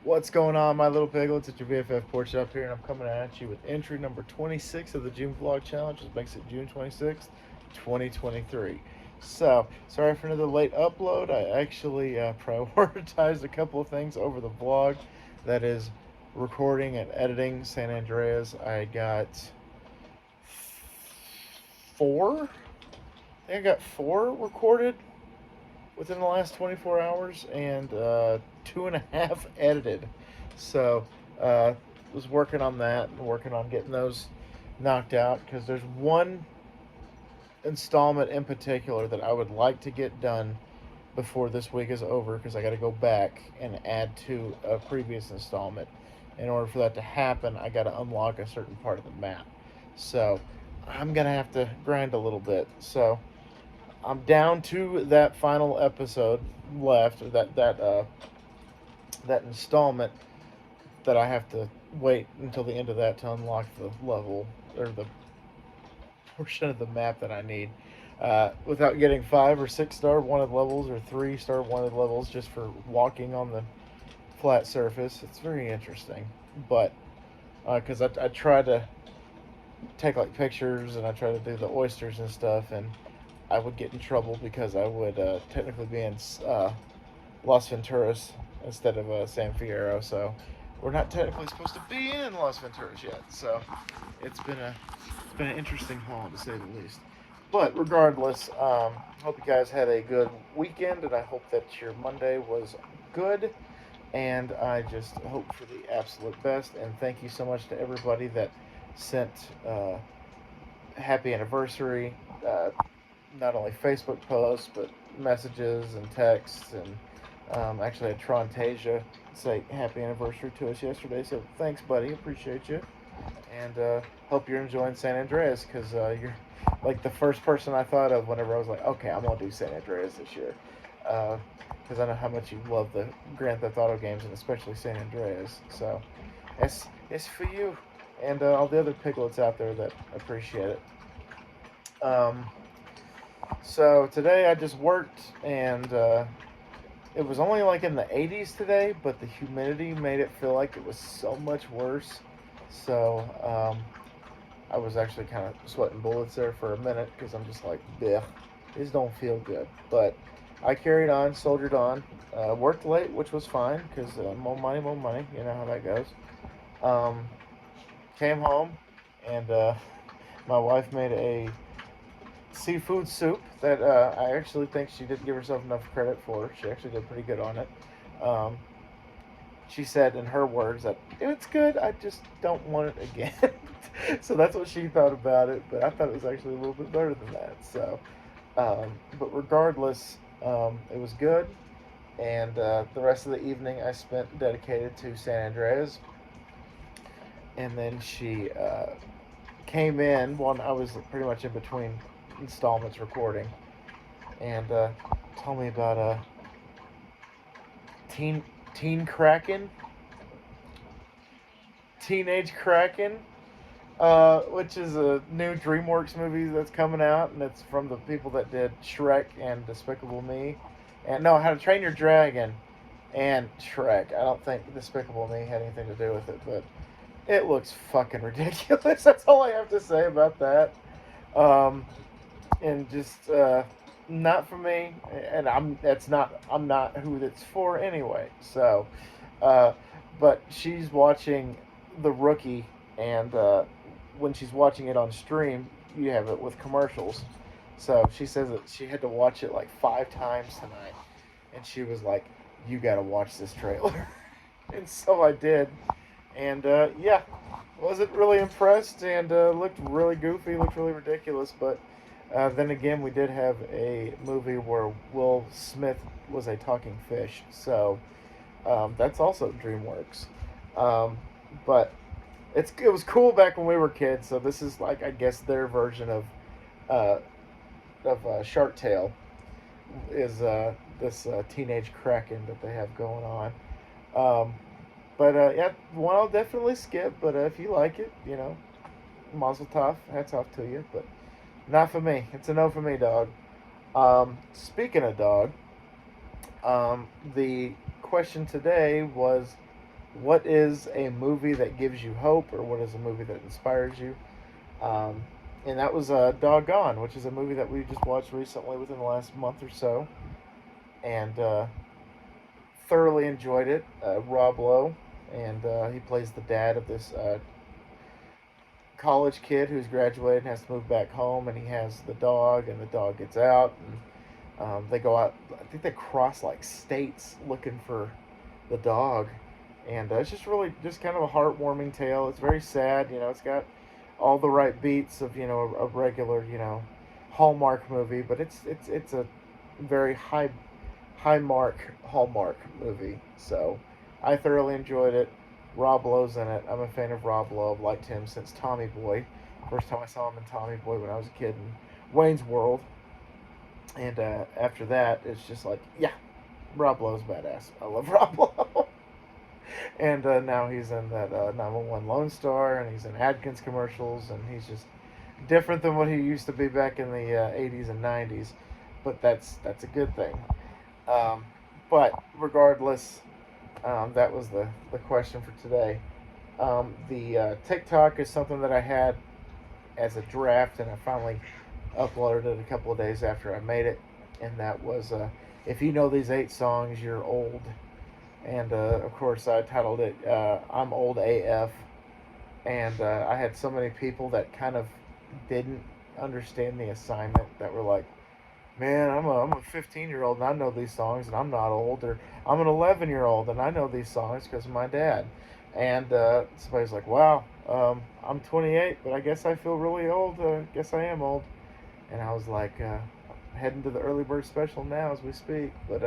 What's going on, my little piglets? It's your VFF Porch up here, and I'm coming at you with entry number 26 of the June Vlog Challenge, which makes it June 26th, 2023. So, sorry for another late upload. I actually prioritized a couple of things over the vlog. That is, recording and editing San Andreas. I got four. I think I got four recorded within the last 24 hours and two and a half edited. So, was working on that and working on getting those knocked out because there's one installment in particular that I would like to get done before this week is over because I got to go back and add to a previous installment. In order for that to happen, I got to unlock a certain part of the map. So, I'm gonna have to grind a little bit. So, I'm down to that final episode left, that installment that I have to wait until the end of that to unlock the level or the portion of the map that I need. Without getting 5 or 6 star wanted levels or 3 star wanted levels just for walking on the flat surface. It's very interesting, but because I try to take like pictures and I try to do the oysters and stuff, and I would get in trouble because I would technically be in Las Venturas instead of San Fierro. So we're not technically supposed to be in Las Venturas yet. So it's been an interesting haul to say the least. But regardless, hope you guys had a good weekend, and I hope that your Monday was good. And I just hope for the absolute best. And thank you so much to everybody that sent happy anniversary, not only Facebook posts, but messages and texts. And actually, I had Trontasia say happy anniversary to us yesterday. So thanks, buddy. Appreciate you. And hope you're enjoying San Andreas because you're like the first person I thought of whenever I was like, okay, I'm going to do San Andreas this year. Because I know how much you love the Grand Theft Auto games and especially San Andreas. So it's for you and all the other piglets out there that appreciate it. Um, so today I just worked and it was only like in the 80s today, but the humidity made it feel like it was so much worse. So I was actually kind of sweating bullets there for a minute because I'm just like, bleh, these don't feel good. But I carried on, soldiered on, worked late, which was fine because more money, more money. You know how that goes. Um, Came home and my wife made a seafood soup that I actually think she didn't give herself enough credit for. She actually did pretty good on it. Um, she said in her words that it's good, I just don't want it again. So that's what she thought about it, but I thought it was actually a little bit better than that. So, but regardless, it was good. And the rest of the evening I spent dedicated to San Andreas. And then she came in when I was pretty much in between installments recording and told me about teen teen Kraken, Teenage Kraken, which is a new DreamWorks movie that's coming out, and it's from the people that did Shrek and Despicable Me, and no, How to Train Your Dragon and Shrek. I don't think Despicable Me had anything to do with it, but it looks fucking ridiculous. That's all I have to say about that. Um, and just not for me. And I'm not who that's for anyway. So, uh, but she's watching The Rookie, and when she's watching it on stream, you have it with commercials. So she says that she had to watch it like 5 times tonight, and she was like, "You got to watch this trailer," and so I did, and yeah, wasn't really impressed, and looked really goofy, looked really ridiculous, but then again, we did have a movie where Will Smith was a talking fish, so that's also DreamWorks. Um, but it was cool back when we were kids. So this is like I guess their version uh, Shark Tale is this teenage kraken that they have going on. Um, but yeah, one I'll definitely skip. But if you like it, Mazel tov, hats off to you. But not for me. It's a no for me, dog. Speaking of dog, the question today was what is a movie that gives you hope, or what is a movie that inspires you? Um, and that was Doggone, which is a movie that we just watched recently within the last month or so, and thoroughly enjoyed it. Rob Lowe, and he plays the dad of this college kid who's graduated and has to move back home, and he has the dog, and the dog gets out, and they go out. I think they cross like states looking for the dog, and it's just really just kind of a heartwarming tale. It's very sad, it's got all the right beats of a regular Hallmark movie, but it's a very high mark Hallmark movie. So I thoroughly enjoyed it. Rob Lowe's in it. I'm a fan of Rob Lowe. I've liked him since Tommy Boy. First time I saw him in Tommy Boy when I was a kid in Wayne's World. And after that, it's just like, yeah, Rob Lowe's badass. I love Rob Lowe. And now he's in that 911 Lone Star, and he's in Adkins commercials, and he's just different than what he used to be back in the 80s and 90s. But that's a good thing. Um, but regardless, that was the question for today. The TikTok is something that I had as a draft, and I finally uploaded it a couple of days after I made it. And that was if you know these 8 songs, you're old. And of course, I titled it I'm Old AF. And I had so many people that kind of didn't understand the assignment, that were like, man, I'm a 15-year-old and I know these songs and I'm not old. Or I'm an 11-year-old and I know these songs because of my dad. And somebody's like, wow, I'm 28, but I guess I feel really old. Guess I am old. And I was like, heading to the early bird special now as we speak. But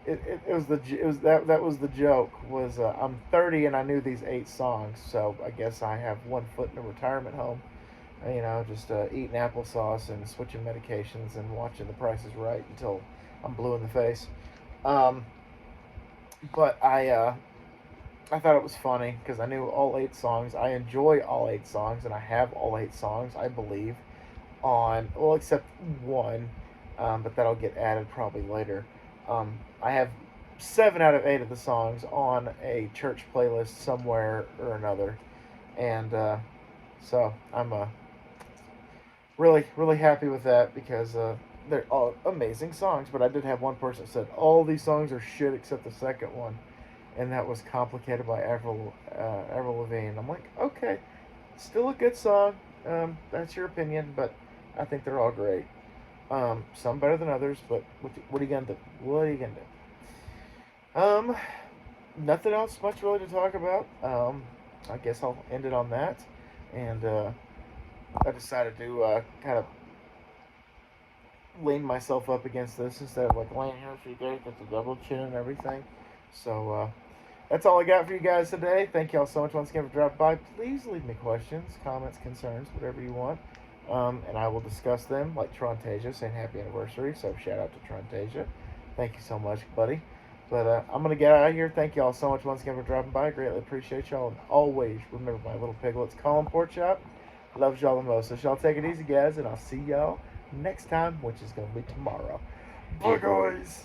that was the joke, was I'm 30 and I knew these 8 songs, so I guess I have one foot in a retirement home. Just eating applesauce and switching medications and watching The Price is Right until I'm blue in the face. Um, but I thought it was funny because I knew all 8 songs. I enjoy all 8 songs, and I have all 8 songs, I believe, on, well, except one, but that'll get added probably later. I have 7 out of 8 of the songs on a church playlist somewhere or another, and so I'm really, really happy with that, because they're all amazing songs. But I did have one person that said all these songs are shit except the second one, and that was "Complicated" by Avril Lavigne. I'm like, okay, still a good song. That's your opinion, but I think they're all great. Some better than others, but what are you gonna do? What are you gonna do? Nothing else much really to talk about. I guess I'll end it on that, and I decided to kind of lean myself up against this instead of like laying here for you guys with the double chin and everything. So that's all I got for you guys today. Thank y'all so much once again for dropping by. Please leave me questions, comments, concerns, whatever you want. And I will discuss them, like Trontasia saying happy anniversary. So shout out to Trontasia. Thank you so much, buddy. But I'm going to get out of here. Thank y'all so much once again for dropping by. I greatly appreciate y'all. And always remember my little piglets, Colin Porkchop loves y'all the most. So y'all take it easy, guys. And I'll see y'all next time, which is going to be tomorrow. Bye, guys.